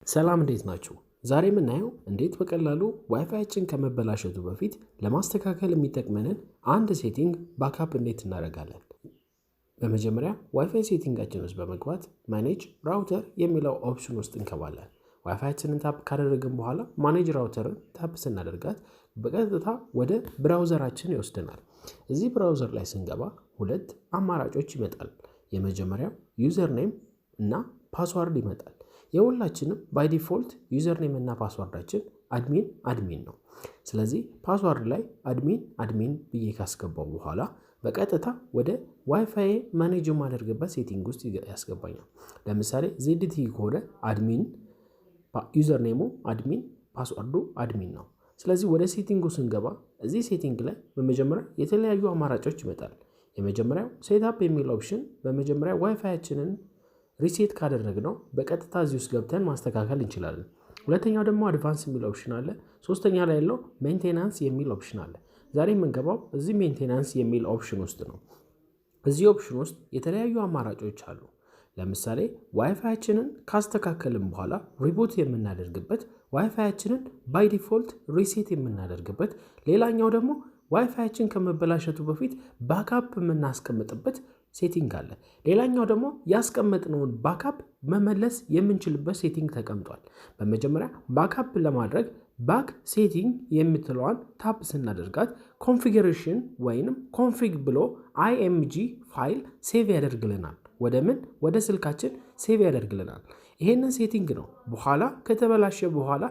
ሰላም እንዴት ናችሁ? ዛሬ የምናየው እንዴት በቀላሉ ዋይፋያችን ከመበላሸቱ በፊት ለማስተካከል የሚጠቅመንን አንድ ሴቲንግ ባክአፕ እንዴት እናደርጋለን። በመጀመሪያ ዋይፋይ ሴቲንጋችን ውስጥ በመግባት ማኔጅ ራውተር የሚለው ኦፕሽን ውስጥ እንገባለን። ዋይፋያችንን ታፕ ካደረግን በኋላ ማኔጅ ራውተርን ታፕ ስናደርጋት በቀጥታ ወደ ብራውዘራችን ይወስደናል። እዚህ ብራውዘር ላይ ስንገባ ሁለት አማራጮች ይመጣል። የመጀመሪያው ዩዘር ኔም እና ፓስዋርድ ይመጣል። የሁላችንም ባይ ዲፎልት ዩዘር ኔም እና ፓስዋርዳችን አድሚን ነው። ስለዚህ ፓስዋርድ ላይ አድሚን ብዬ ካስገባው በኋላ በቀጥታ ወደ ዋይፋይ ማኔጅ የማደርግበት ሴቲንግ ውስጥ ያስገባኛል። ለምሳሌ ዜድቲ ከሆነ አድሚን፣ ዩዘር ኔሙ አድሚን፣ ፓስዋርዱ አድሚን ነው። ስለዚህ ወደ ሴቲንጉ ስንገባ እዚህ ሴቲንግ ላይ በመጀመሪያ የተለያዩ አማራጮች ይመጣል። የመጀመሪያው ሴትአፕ የሚል ኦፕሽን በመጀመሪያ ዋይፋያችንን ሪሴት ካደረግነው በቀጥታ እዚህ ውስጥ ገብተን ማስተካከል እንችላለን። ሁለተኛው ደግሞ አድቫንስ የሚል ኦፕሽን አለ። ሶስተኛ ላይ ያለው ሜንቴናንስ የሚል ኦፕሽን አለ። ዛሬ የምንገባው እዚህ ሜንቴናንስ የሚል ኦፕሽን ውስጥ ነው። እዚህ ኦፕሽን ውስጥ የተለያዩ አማራጮች አሉ። ለምሳሌ ዋይፋያችንን ካስተካከልን በኋላ ሪቡት የምናደርግበት፣ ዋይፋያችንን ባይ ዲፎልት ሪሴት የምናደርግበት፣ ሌላኛው ደግሞ ዋይፋያችን ከመበላሸቱ በፊት ባክአፕ የምናስቀምጥበት ሴቲንግ አለ። ሌላኛው ደግሞ ያስቀመጥነውን ባክአፕ መመለስ የምንችልበት ሴቲንግ ተቀምጧል። በመጀመሪያ ባክአፕ ለማድረግ ባክ ሴቲንግ የምትለዋን ታፕ ስናደርጋት ኮንፊግሬሽን ወይንም ኮንፊግ ብሎ IMG ፋይል ሴቭ ያደርግልናል። ወደ ስልካችን ሴቭ ያደርግልናል። ይሄንን ሴቲንግ ነው በኋላ ከተበላሸ በኋላ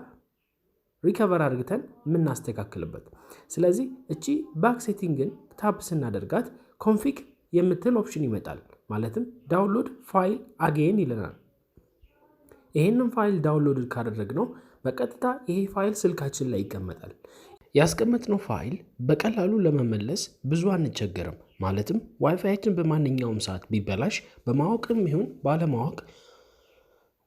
ሪከቨር አድርገን የምናስተካክልበት። ስለዚህ እቺ ባክ ሴቲንግን ታፕ ስናደርጋት ኮንፊግ የምትል ኦፕሽን ይመጣል። ማለትም ዳውንሎድ ፋይል አጌን ይለናል። ይሄንን ፋይል ዳውንሎድ ካደረግነው በቀጥታ ይሄ ፋይል ስልካችን ላይ ይቀመጣል። ያስቀመጥነው ፋይል በቀላሉ ለመመለስ ብዙ አንቸገርም። ማለትም ዋይፋያችን በማንኛውም ሰዓት ቢበላሽ በማወቅም ይሁን ባለማወቅ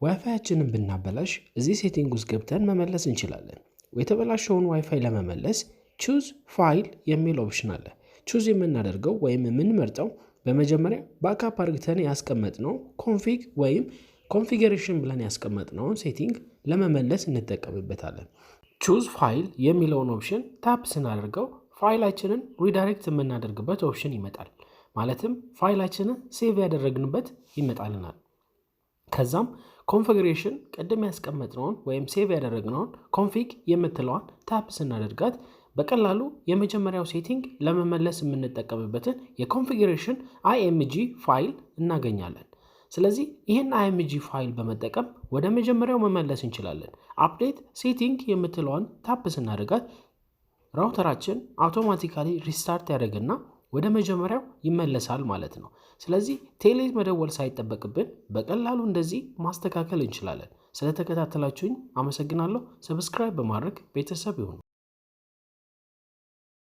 ዋይፋያችንን ብናበላሽ እዚህ ሴቲንግ ውስጥ ገብተን መመለስ እንችላለን። የተበላሸውን ዋይፋይ ለመመለስ ቹዝ ፋይል የሚል ኦፕሽን አለ። ቹዝ የምናደርገው ወይም የምንመርጠው በመጀመሪያ ባክአፕ አድርገን ያስቀመጥነው ኮንፊግ ወይም ኮንፊግሬሽን ብለን ያስቀመጥነውን ሴቲንግ ለመመለስ እንጠቀምበታለን። ቹዝ ፋይል የሚለውን ኦፕሽን ታፕ ስናደርገው ፋይላችንን ሪዳይሬክት የምናደርግበት ኦፕሽን ይመጣል። ማለትም ፋይላችንን ሴቭ ያደረግንበት ይመጣልናል። ከዛም ኮንፊግሬሽን ቅድም ያስቀመጥነውን ወይም ሴቭ ያደረግነውን ኮንፊግ የምትለዋን ታፕ ስናደርጋት በቀላሉ የመጀመሪያው ሴቲንግ ለመመለስ የምንጠቀምበትን የኮንፊግሬሽን IMG ፋይል እናገኛለን። ስለዚህ ይህን IMG ፋይል በመጠቀም ወደ መጀመሪያው መመለስ እንችላለን። አፕዴት ሴቲንግ የምትለዋን ታፕ ስናደርጋት ራውተራችን አውቶማቲካሊ ሪስታርት ያደርግና ወደ መጀመሪያው ይመለሳል ማለት ነው። ስለዚህ ቴሌ መደወል ሳይጠበቅብን በቀላሉ እንደዚህ ማስተካከል እንችላለን። ስለተከታተላችሁኝ አመሰግናለሁ። ሰብስክራይብ በማድረግ ቤተሰብ ይሁኑ።